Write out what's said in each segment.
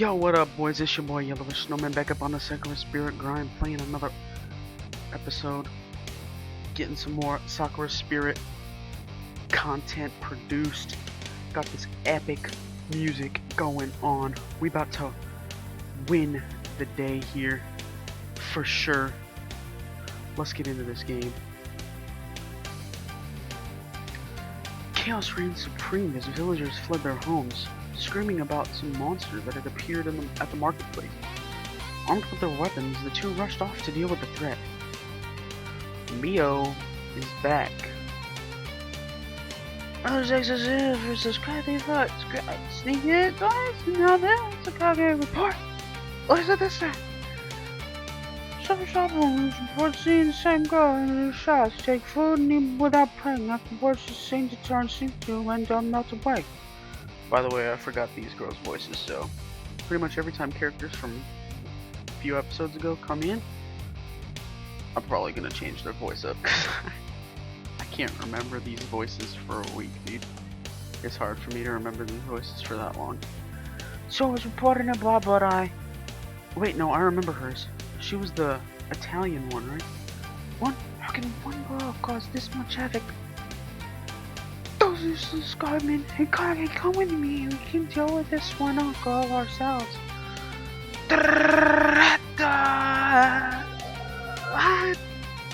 Yo, what up, boys? It's your boy YelowishSnowman back up on the Sakura Spirit grind, playing another episode, getting some more Sakura Spirit content produced. Got this epic music going on. We about to win the day here for sure. Let's get into this game. Chaos reigned supreme as villagers fled their homes, screaming about some monster that had appeared at the marketplace. Armed with their weapons, the two rushed off to deal with the threat. Mio is back. Subscribe sneak it, guys. Now there's a Kage report. What is it this time? Some shoppers report seeing the same girl in the shots take food and eat without praying. Afterwards, she seemed to turn see-through and melt away. By the way, I forgot these girls' voices, so pretty much every time characters from a few episodes ago come in, I'm probably gonna change their voice up because I can't remember these voices for a week, dude. It's hard for me to remember these voices for that long. So it's reporting a blah, but Wait, no, I remember hers. She was the Italian one, right? How can one girl cause this much havoc? Those useless guardmen. Hey, Kage, come with me. We can deal with this one girl ourselves. I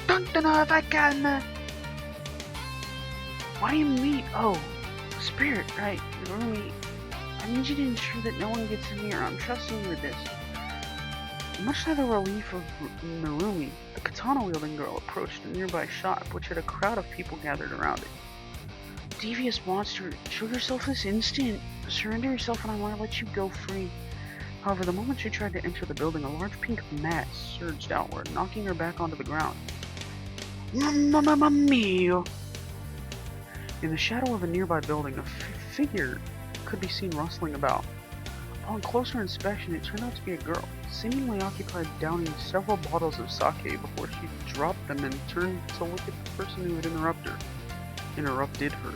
don't know if I can. What do you mean? Oh, Spirit, right? Rumi, I need you to ensure that no one gets in here. I'm trusting you with this. Much to the relief of Narumi, the katana-wielding girl approached a nearby shop, which had a crowd of people gathered around it. Devious monster, show yourself this instant. Surrender yourself and I want to let you go free. However, the moment she tried to enter the building, a large pink mass surged outward, knocking her back onto the ground. Mamma mia! In the shadow of a nearby building, a figure could be seen rustling about. Upon closer inspection, it turned out to be a girl, seemingly occupied downing several bottles of sake before she dropped them and turned to look at the person who had interrupted her.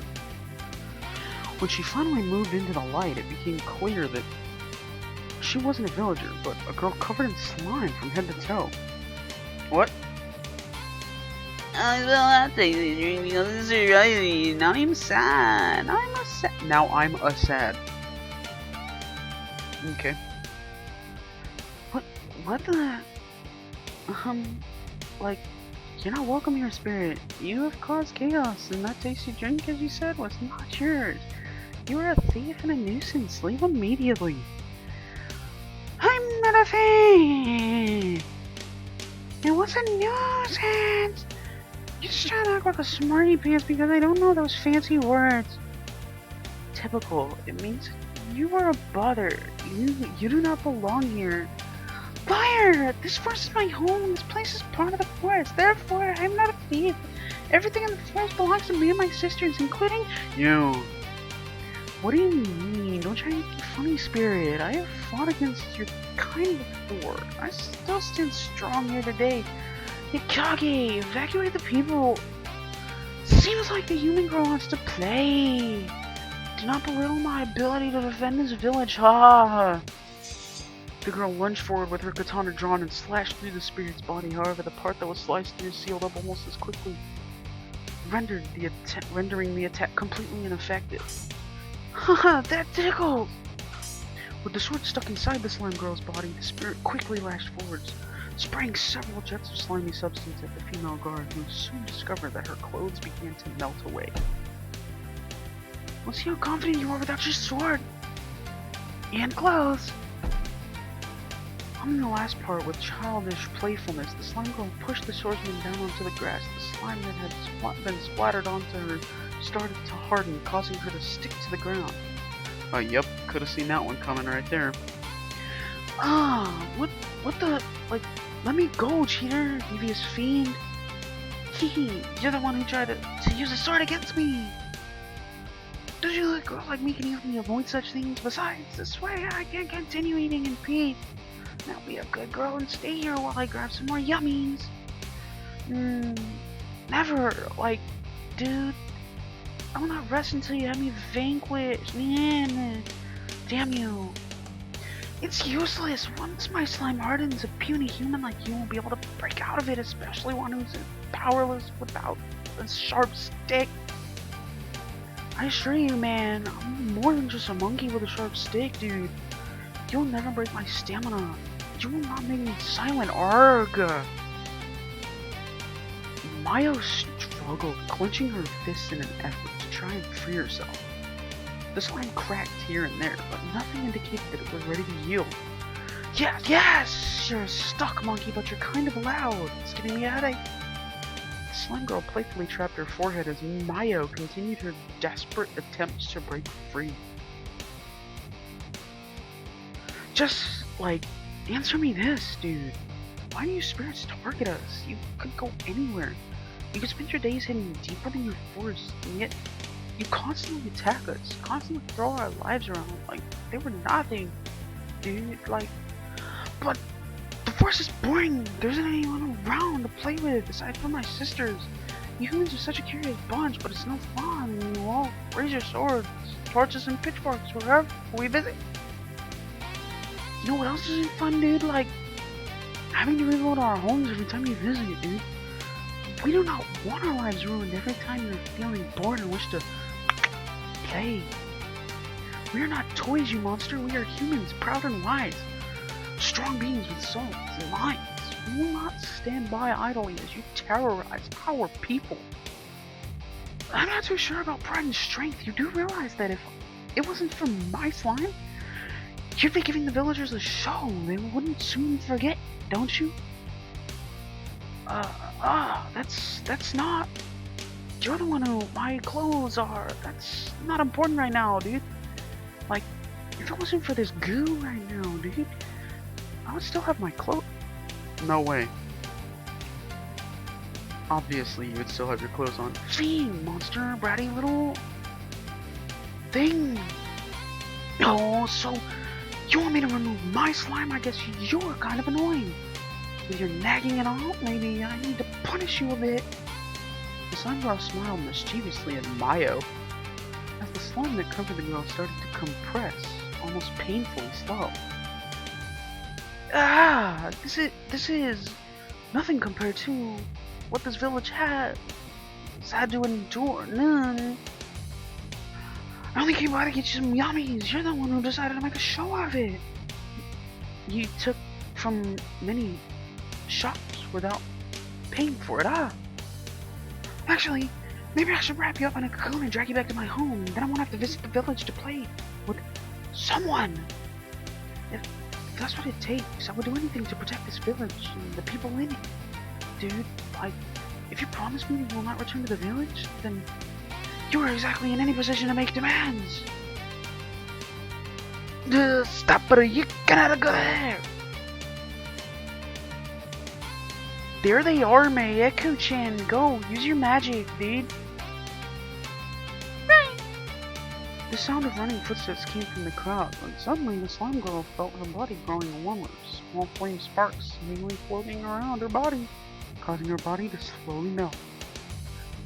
When she finally moved into the light, it became clear that she wasn't a villager, but a girl covered in slime from head to toe. What? I will not take the drink because it's right. Now I'm sad. Now I'm a sad. Okay. What the? Like, you're not welcome here, Spirit. You have caused chaos, and that tasty drink, as you said, was not yours. You are a thief and a nuisance. Leave immediately. I'm not a thief. It was a nuisance. You're just trying to act like a smarty pants because I don't know those fancy words. Typical. It means you are a bother. You do not belong here. Liar! This forest is my home. This place is part of the forest. Therefore, I'm not a thief. Everything in the forest belongs to me and my sisters, including you. What do you mean? Don't try to make funny, Spirit. I have fought against your kind before. I still stand strong here today. Kage, evacuate the people. Seems like the human girl wants to play. Do not belittle my ability to defend this village. Ha! The girl lunged forward with her katana drawn and slashed through the spirit's body. However, the part that was sliced through sealed up almost as quickly, rendering the attack completely ineffective. Haha, that tickled! With the sword stuck inside the slime girl's body, the spirit quickly lashed forwards, spraying several jets of slimy substance at the female guard, who soon discovered that her clothes began to melt away. Let's see how confident you are without your sword! And clothes! On the last part, with childish playfulness, the slime girl pushed the swordsman down onto the grass. The slime that had been splattered onto her started to harden, causing her to stick to the ground. Yep, could have seen that one coming right there. What the, like, let me go, cheater, devious fiend. Hehe, you're the one who tried to use a sword against me. Don't you look girls like me can easily avoid such things? Besides, this way I can continue eating in peace. Now be a good girl and stay here while I grab some more yummies. Never, like, dude. I will not rest until you have me vanquished. Man, damn you. It's useless. Once my slime hardens, a puny human like you won't be able to break out of it, especially one who's powerless without a sharp stick. I assure you, man, I'm more than just a monkey with a sharp stick, dude. You'll never break my stamina. You will not make me silent, arg! Mayo struggled, clenching her fists in an effort to try and free herself. The slime cracked here and there, but nothing indicated that it was ready to yield. Yes! You're stuck, monkey, but you're kind of loud. It's giving me a headache. The slime girl playfully trapped her forehead as Mayo continued her desperate attempts to break free. Just, like, answer me this, dude. Why do you spirits target us? You could go anywhere. You could spend your days hidden deeper than your forest, and yet you constantly attack us, constantly throw our lives around like they were nothing, dude. Like, but the forest is boring. There isn't anyone around to play with aside from my sisters. You humans are such a curious bunch, but it's no fun. You all raise your swords, torches, and pitchforks wherever we visit. You know what else isn't fun, dude? Like, having to reload our homes every time you visit, dude. We do not want our lives ruined every time you're feeling bored and wish to play. We are not toys, you monster. We are humans, proud and wise. Strong beings with souls and minds. We will not stand by idly as you terrorize our people. I'm not too sure about pride and strength. You do realize that if it wasn't for my slime, you'd be giving the villagers a show they wouldn't soon forget, don't you? That's not... You're the one who my clothes are. That's not important right now, dude. Like, if it wasn't for this goo right now, dude, I would still have my clothes. No way. Obviously, you would still have your clothes on. Fiend, monster, bratty little thing. Oh, so you want me to remove my slime? I guess you're kind of annoying. With your nagging and all, maybe I need to punish you a bit. The slime girl smiled mischievously at Mayo as the slime that covered the girl started to compress, almost painfully slow. This is nothing compared to what this village has had to endure. None. I only came by to get you some yummies. You're the one who decided to make a show of it. You took from many shops without paying for it, Actually, maybe I should wrap you up in a cocoon and drag you back to my home. Then I won't have to visit the village to play with someone. If that's what it takes, I would do anything to protect this village and the people in it. Dude, like, if you promise me you will not return to the village, then you are exactly in any position to make demands. Stop it, or you gotta go there. There they are, Mayeko-chan. Go, use your magic, dude. The sound of running footsteps came from the crowd, when suddenly the slime girl felt her body growing warmer, small flame sparks seemingly floating around her body, causing her body to slowly melt.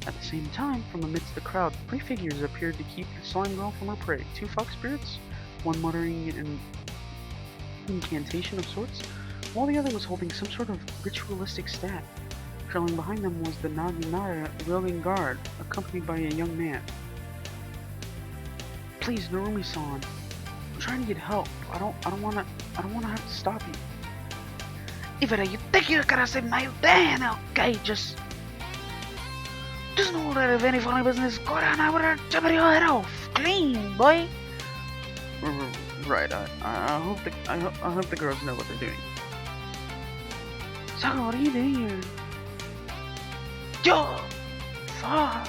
At the same time, from amidst the crowd, 3 figures appeared to keep the slime girl from her prey. 2 fox spirits, one muttering an incantation of sorts, while the other was holding some sort of ritualistic staff. Trailing behind them was the Naginata wielding guard, accompanied by a young man. Please, Narumi-san, I'm trying to get help. I don't wanna have to stop you. If you think you're gonna save my day, okay, just know that if any funny business go down, I would chop your head off, clean, boy. Right. I hope the girls know what they're doing. Sakura, what are you doing here? Yo! Fuck!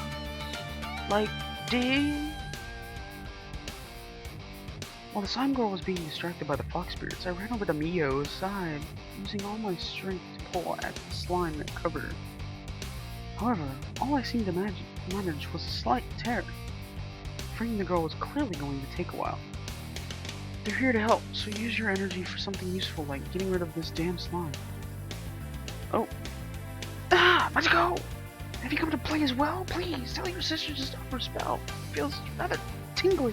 Like, dude? While the slime girl was being distracted by the fox spirits, I ran over to Mio's side, using all my strength to pull at the slime that covered her. However, all I seemed to manage was a slight tear. Freeing the girl was clearly going to take a while. They're here to help, so use your energy for something useful like getting rid of this damn slime. Oh. Magico! Have you come to play as well? Please, tell your sister to stop her spell. It feels rather tingly.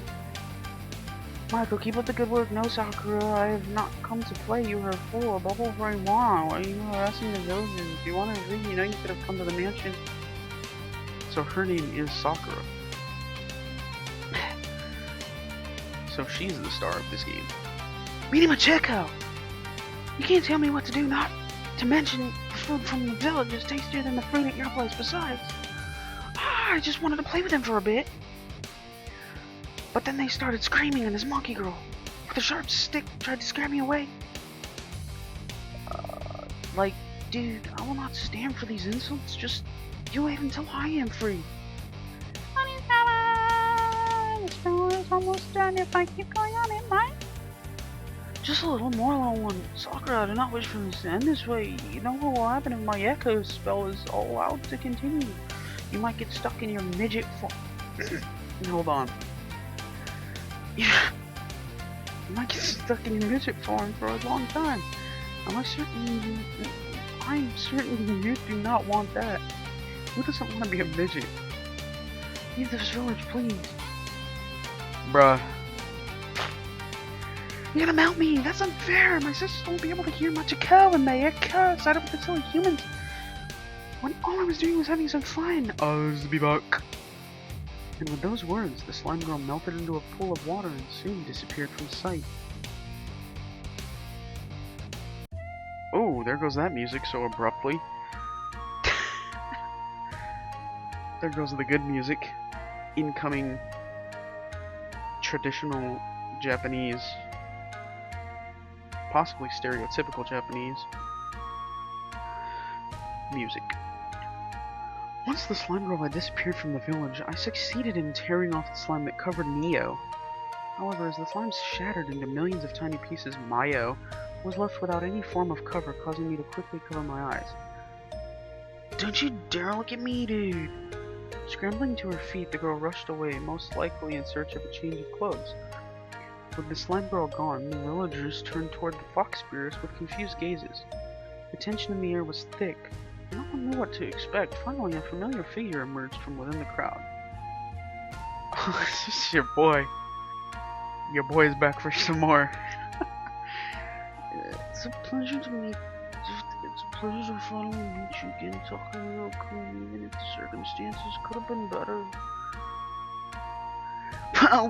Michael, keep up the good work. No, Sakura, I have not come to play. You are a fool, a bubble very moron. Why are you harassing the villagers? If you want to leave, you know you could have come to the mansion. So her name is Sakura. So she's the star of this game. Meeting Machiko! You can't tell me what to do, not to mention the food from the village is tastier than the food at your place. Besides, I just wanted to play with them for a bit. But then they started screaming and this monkey girl with a sharp stick tried to scare me away. Like, dude, I will not stand for these insults. Just you wait until I am free. This film is almost done. If I keep going on, it might. Just a little more, little one. Sakura, I do not wish for this to end this way. You know what will happen if my echo spell is allowed to continue? You might get stuck in your midget form. Hold on. You might get stuck in your midget form for a long time. I'm certain you do not want that. Who doesn't want to be a midget? Leave this village, please. Bruh. You're gonna mount me! That's unfair! My sisters won't be able to hear Machiko and Mayeka side up with the silly humans when all I was doing was having some fun. I'll be back. And with those words, the slime girl melted into a pool of water and soon disappeared from sight. Oh, there goes that music so abruptly. There goes the good music. Incoming traditional Japanese, possibly stereotypical Japanese music. Once the slime girl had disappeared from the village, I succeeded in tearing off the slime that covered Mio. However, as the slime shattered into millions of tiny pieces, Mayo was left without any form of cover, causing me to quickly cover my eyes. Don't you dare look at me, dude! Scrambling to her feet, the girl rushed away, most likely in search of a change of clothes. With the slime girl gone, the villagers turned toward the fox spirits with confused gazes. The tension in the air was thick. No one knew what to expect. Finally, a familiar figure emerged from within the crowd. This is your boy. Your boy is back for some more. It's a pleasure to meet. It's a pleasure to finally meet you again, Sakura. Even if the circumstances could have been better.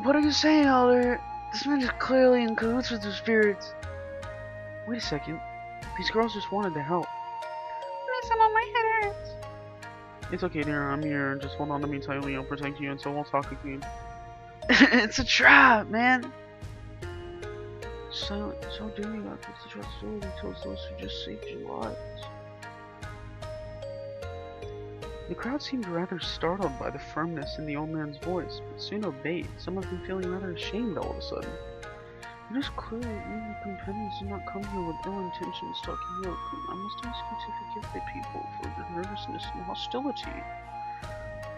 What are you saying, Elder? This man is clearly in cahoots with the spirits. Wait a second. These girls just wanted to help. Some of my head hurts. It's okay, dear. I'm here. Just hold on to me tightly. I'll protect you, and so we'll talk again. It's a trap, man. So doing that, it's the trustworthy tells those who just saved your lives. The crowd seemed rather startled by the firmness in the old man's voice, but soon obeyed, some of them feeling rather ashamed all of a sudden. It is clear that you and your companions did not come here with ill intentions, Takio. I must ask you to forgive the people for their nervousness and hostility.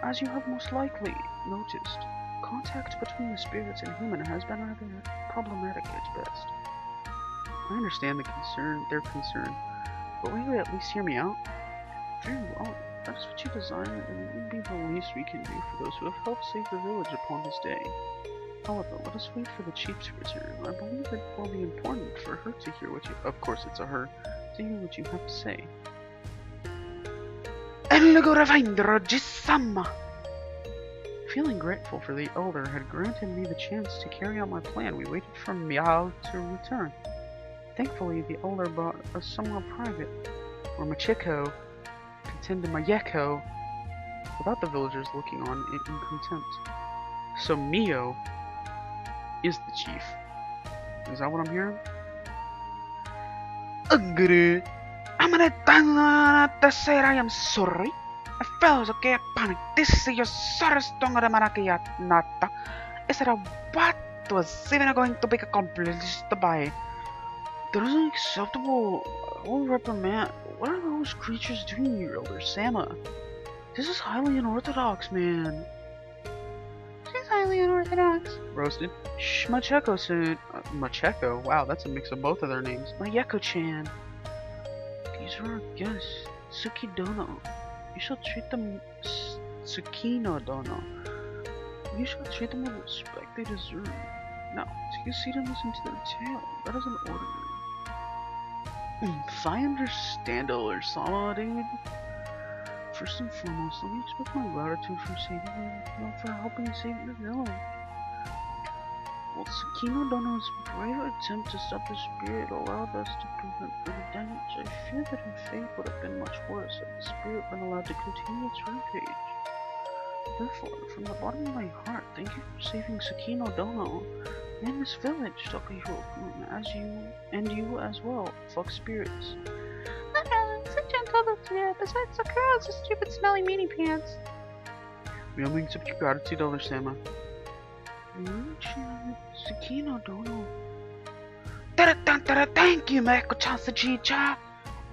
As you have most likely noticed, contact between the spirits and human has been rather problematic at best. I understand their concern, but will you at least hear me out? Very well. If that's what you desire, then it would be the least we can do for those who have helped save the village upon this day. However, let us wait for the chief to return. I believe it will be important for her to hear what you— of course it's a her— to hear what you have to say. Feeling grateful for the elder had granted me the chance to carry out my plan, we waited for Miao to return. Thankfully, the elder brought us somewhere private, where Machiko could tend to Mayeko without the villagers looking on in contempt. So Mio is the chief. Is that what I'm hearing? Agreed. I'm gonna say I am sorry. I felt okay panic. This is your sorest tongue of the Manakiyat Nata. Is it a what was even going to be accomplished by? That is unacceptable. I will reprimand. What are those creatures doing here, Elder Sama? This is highly unorthodox, man. She's highly unorthodox. Roasted. Shh, Macheko-san. Macheko? Wow, that's a mix of both of their names. Mayeko-chan. These are our guests. Tsukidono. You shall treat them— Tsukino-dono. You shall treat them with the respect they deserve. Now, take a seat and listen to their tale. That is an ordinary. If I understand, Sama, dude. First and foremost, let me express my gratitude for for helping save the village. Well, Sakura Dono's brave attempt to stop the spirit allowed us to prevent further damage. I fear that her fate would have been much worse had the spirit been allowed to continue its rampage. Therefore, from the bottom of my heart, thank you for saving Sakura Dono and this village, Takahiro-kun, and you as well, fuck spirits. Such gentle spirit. Besides, Sakura is a stupid, smelly meanie pants. We only accept your gratitude, Elder-sama. Sakura Dono. Thank you, Mako-chan Sajicha.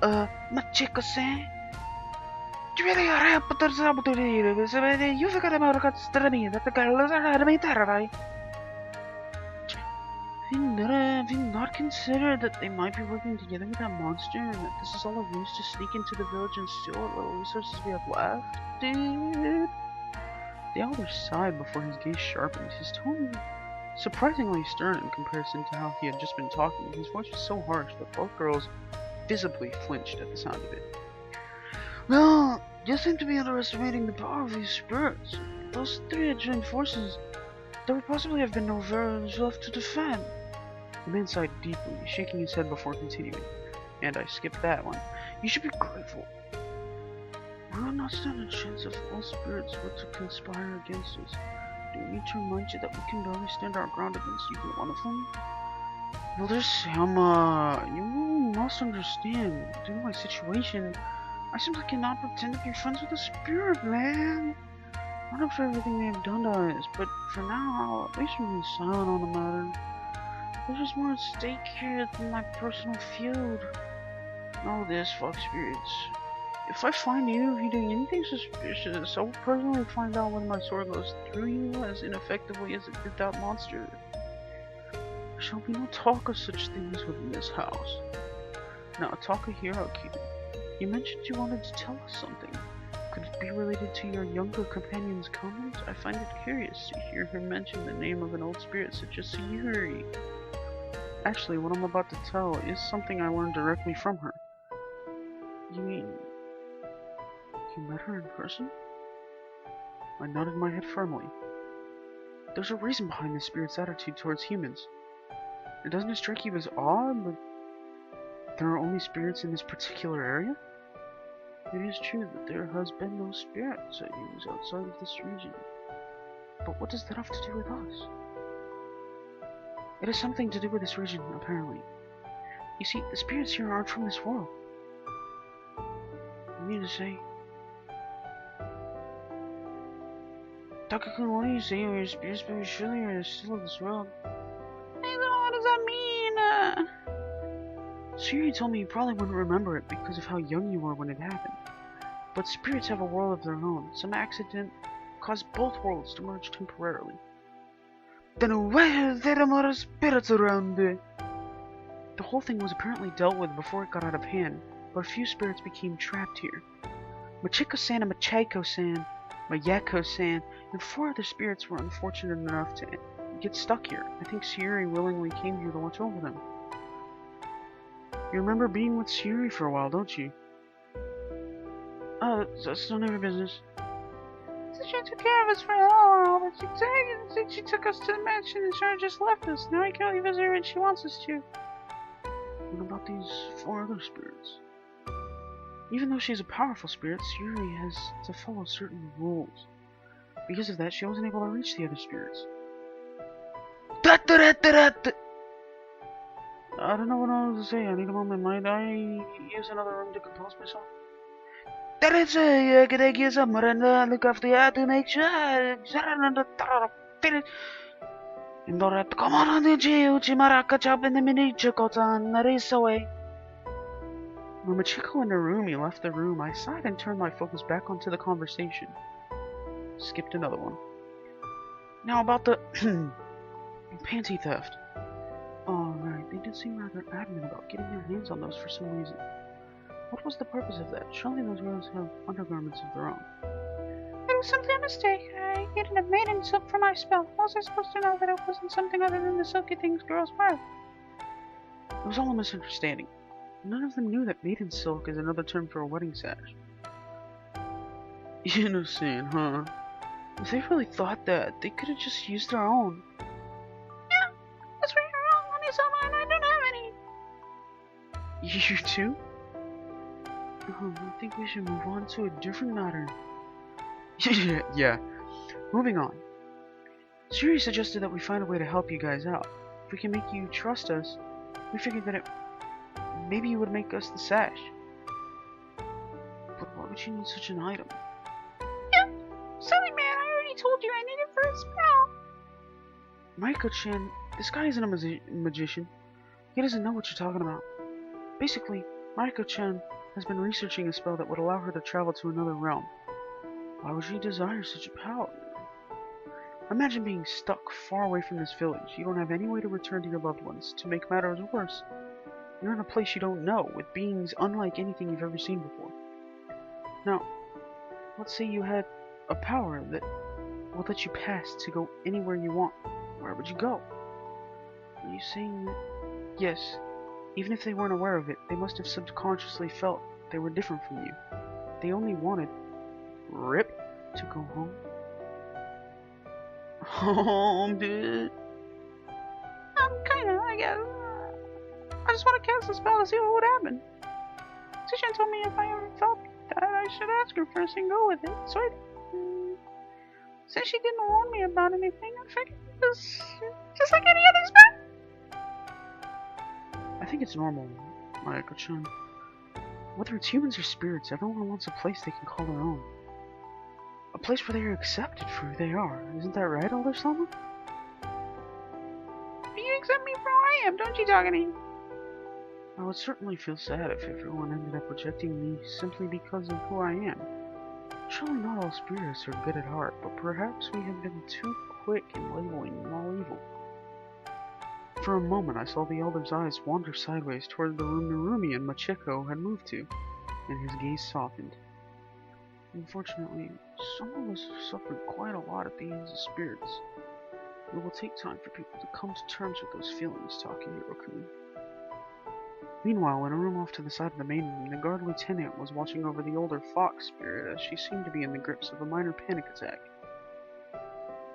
Machiko-san. You really are able to you forgot about me that the girl is a me terrified. Have you not considered that they might be working together with that monster and that this is all a ruse to sneak into the village and steal what little resources we have left? Dude. The elder sighed before his gaze sharpened. His tone was surprisingly stern in comparison to how he had just been talking. His voice was so harsh that both girls visibly flinched at the sound of it. Well, you seem to be underestimating the power of these spirits. Those three had joined forces. There would possibly have been no village left to defend. The man sighed deeply, shaking his head before continuing. And I skipped that one. You should be grateful. We will not stand a chance if all spirits were to conspire against us. Do we need to remind you that we can barely stand our ground against even one of them? Elder-sama, you must understand. Due to my situation, I simply cannot pretend to be friends with a spirit, man. Not after everything they have done to us, but for now, I'll at least remain silent on the matter. There's just more at stake here than my personal feud. Know this, fuck spirits. If I find you doing anything suspicious, I will personally find out whether my sword goes through you as ineffectively as it did that monster. There shall be no talk of such things within this house. Now, Takahiro-kun, you mentioned you wanted to tell us something. Could it be related to your younger companion's comments? I find it curious to hear her mention the name of an old spirit such as Sayuri. Actually, what I'm about to tell is something I learned directly from her. You mean, you met her in person? I nodded my head firmly. There's a reason behind this spirit's attitude towards humans. Doesn't it strike you as odd that there are only spirits in this particular area? It is true that there has been no spirits I use outside of this region. But what does that have to do with us? It has something to do with this region, apparently. You see, the spirits here aren't from this world. You mean to say... Taka-kun, what do you say? Your spirits very surely are still of this world. Hey, what does that mean? Sayuri told me you probably wouldn't remember it because of how young you were when it happened. But spirits have a world of their own. Some accident caused both worlds to merge temporarily. Then why are there more spirits around? The whole thing was apparently dealt with before it got out of hand, but a few spirits became trapped here. Machiko-san and Machiko-san, Mayako-san, and 4 other spirits were unfortunate enough to get stuck here. I think Sayuri willingly came here to watch over them. You remember being with Sayuri for a while, don't you? Oh, that's none of your business. So she took care of us for a while, but she took us to the mansion and sort of just left us. Now we can only visit her when she wants us to. What about these 4 other spirits? Even though she's a powerful spirit, Sayuri has to follow certain rules. Because of that, she wasn't able to reach the other spirits. I don't know what I was to say. I need a moment. Might I use another room to compose myself? That is a good use of Miranda. Look after you to make sure. Indora, come on, the Uchimaraka chop in the mini Chikotan, Narisawe. When Machiko and Narumi left the room, I sighed and turned my focus back onto the conversation. Skipped another one. Now about the panty theft. Alright, they did seem rather adamant about getting their hands on those for some reason. What was the purpose of that? Surely those girls have undergarments of their own. It was simply a mistake. I needed a maiden silk for my spell. How was I supposed to know that it wasn't something other than the silky things girls wear? It was all a misunderstanding. None of them knew that maiden silk is another term for a wedding sash. Innocent, huh? If they really thought that, they could have just used their own. Yeah, that's where you're wrong, Oni-sama, and I don't have any. You too? I think we should move on to a different matter. Yeah. Moving on. Suri suggested that we find a way to help you guys out. If we can make you trust us, we figured that maybe you would make us the sash. But why would you need such an item? Yeah, silly man, I already told you I need it for a spell. Maiko-chan, this guy isn't a magician. He doesn't know what you're talking about. Basically, Maiko-chan has been researching a spell that would allow her to travel to another realm. Why would she desire such a power? Imagine being stuck far away from this village. You don't have any way to return to your loved ones. To make matters worse, you're in a place you don't know, with beings unlike anything you've ever seen before. Now, let's say you had a power that will let you pass to go anywhere you want. Where would you go? Are you saying that, yes, even if they weren't aware of it, they must have subconsciously felt they were different from you. They only wanted RIP to go home. Home, dude. Kinda, I guess. I just want to cast a spell to see what would happen. Sishan told me if I ever felt that I should ask her first and go with it, so I did. Since she didn't warn me about anything, I figured it was just like any other spell. I think it's normal, Maiko-chan. Whether it's humans or spirits, everyone wants a place they can call their own. A place where they are accepted for who they are. Isn't that right, Elder Slama? But you accept me for who I am, don't you, Dogany? I would certainly feel sad if everyone ended up rejecting me simply because of who I am. Surely not all spirits are good at heart, but perhaps we have been too quick in labeling them all evil. For a moment I saw the Elder's eyes wander sideways toward the room Narumi and Machiko had moved to, and his gaze softened. Unfortunately, some of us have suffered quite a lot at the hands of spirits. It will take time for people to come to terms with those feelings, Takahiro-kun. Meanwhile, in a room off to the side of the main room, the guard lieutenant was watching over the older fox spirit as she seemed to be in the grips of a minor panic attack.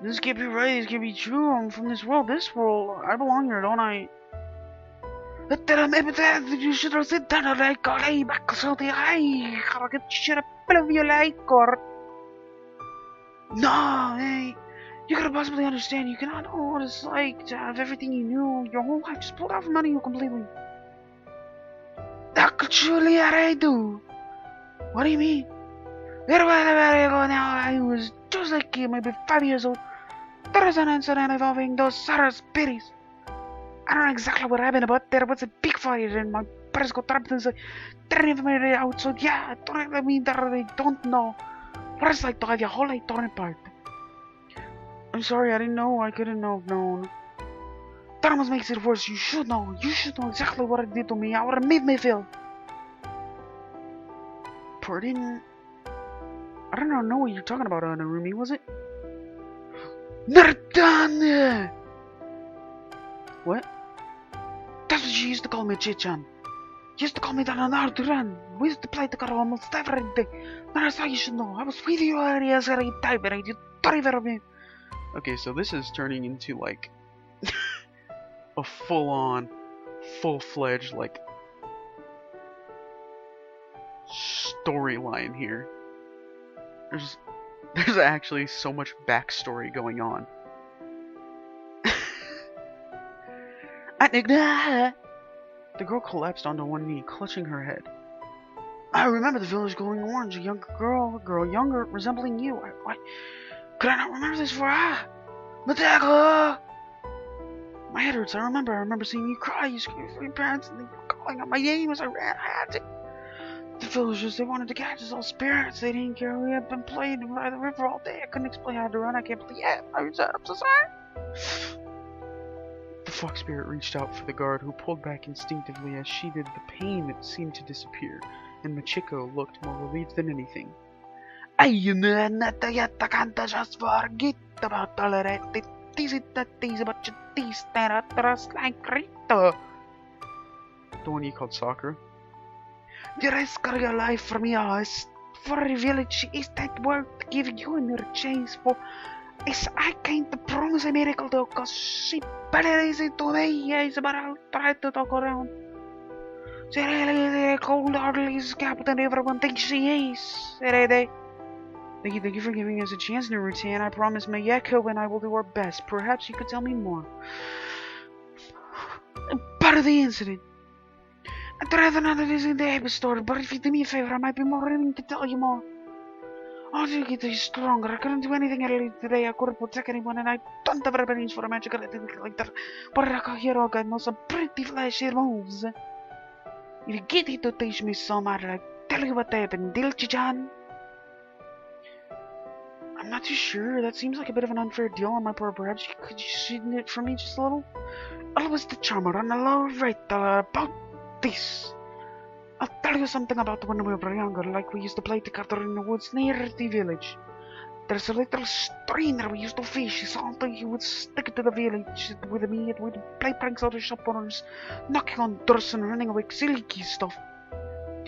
This can't be right, this can't be true. I'm from this world, I belong here, don't I? You should have said that like back so the eye. You should have put of your like or no, hey. You could possibly understand. You cannot know what it's like to have everything you knew your whole life just pulled out from under you completely. Actually, I do. What do you mean? Little while ago now, I was just like you, maybe 5 years old. There was an incident involving those Sakura Spirits. I don't know exactly what happened, but there was a big fire and my parents got trapped inside. They didn't even it out, so yeah, I mean that I don't know what it's like to have your whole life torn apart. I'm sorry, I didn't know, I couldn't have known. That almost makes it worse. You should know exactly what it did to me. How would it made me feel. Pardon? I don't know what you're talking about, Narumi, was it? Nardan! What? That's what she used to call me, Chichan. She used to call me Nardan. We used to play together almost every day. That's how you should know. I was with you already as a type, and you don't even me. Okay, so this is turning into like a full-on, full-fledged like storyline here. There's actually so much backstory going on. The girl collapsed onto one knee, clutching her head. I remember the village glowing orange, a younger girl younger, resembling you. Why could I not remember this for Matego! My head hurts, I remember seeing you cry, you screamed for your parents, and they were calling out my name as I ran. I had to. The villagers, they wanted to catch us all spirits. They didn't care. We had been playing by the river all day. I couldn't explain how to run. I can't believe it. I'm so sorry. The fox spirit reached out for the guard, who pulled back instinctively as she did. The pain seemed to disappear, and Machiko looked more relieved than anything. Hey, man, not yet. I can't just forget about all of that. Tease about your teeth stand out to us like Rita. The one you called Sakura. You risk your life for me, us. For a village is that worth giving you another chance for. Is I can't promise a miracle though, cause she better is it today, yes, but I'll try to talk around. She really is cold hardly captain everyone thinks she is. Thank you for giving us a chance, Naruto, I promise Mayeko and I will do our best. Perhaps you could tell me more about the incident. I'd rather not it is in the episode, but if you do me a favor, I might be more willing to tell you more. I do get stronger. I couldn't do anything earlier today. I couldn't protect anyone, and I don't have abilities for a magical ability like that. But Rakahiro knows some pretty flashy moves. If you get it to teach me some, I'd like tell you what happened, Dilchi-chan. I'm not too sure. That seems like a bit of an unfair deal on my part. Perhaps could you sweeten it for me just a little? I was the charmer on the low rate about this. I'll tell you something about when we were younger, like we used to play together in the woods near the village. There's a little stream that we used to fish. Something he would stick to the village with me, and we'd play pranks on the shop owners, knocking on doors and running away silly stuff.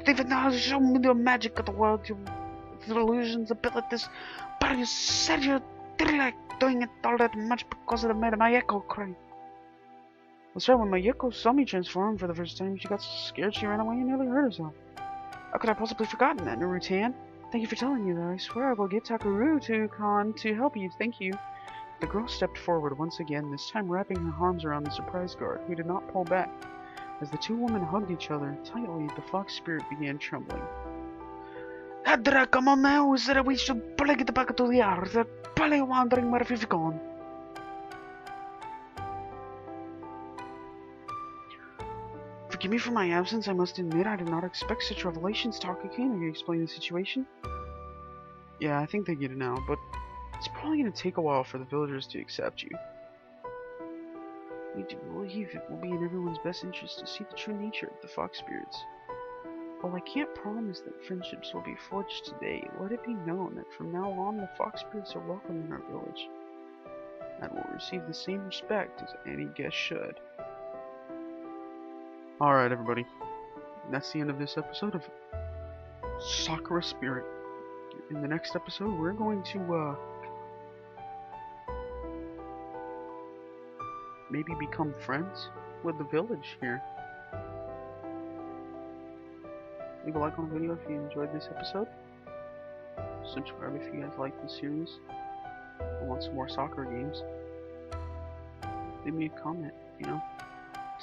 They've now shown me the magic of the world, your illusions, abilities, but you said you didn't like doing it all that much because of the Mayeko cry. That's right, when Mayeko saw me transform for the first time, she got so scared she ran away and nearly hurt herself. How could I possibly have forgotten that, Naruto? Thank you for telling me that. I swear I will get Takeru-kan to help you. Thank you. The girl stepped forward once again, this time wrapping her arms around the surprise guard, who did not pull back. As the two women hugged each other tightly, the fox spirit began trembling. Hadra, come on now, is that we should probably get back to the earth? They're probably wondering where we've gone. Forgive me for my absence. I must admit I did not expect such revelations. Takakun, can you explain the situation? Yeah, I think they get it now, but it's probably going to take a while for the villagers to accept you. We do believe it will be in everyone's best interest to see the true nature of the fox spirits. While I can't promise that friendships will be forged today, let it be known that from now on the fox spirits are welcome in our village, and will receive the same respect as any guest should. Alright, everybody. That's the end of this episode of Sakura Spirit. In the next episode, we're going to, maybe become friends with the village here. Leave a like on the video if you enjoyed this episode. Subscribe if you guys like this series and want some more soccer games. Leave me a comment,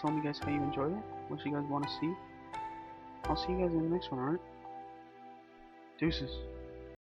tell me guys how you enjoyed it, what you guys want to see. I'll see you guys in the next one, alright? Deuces.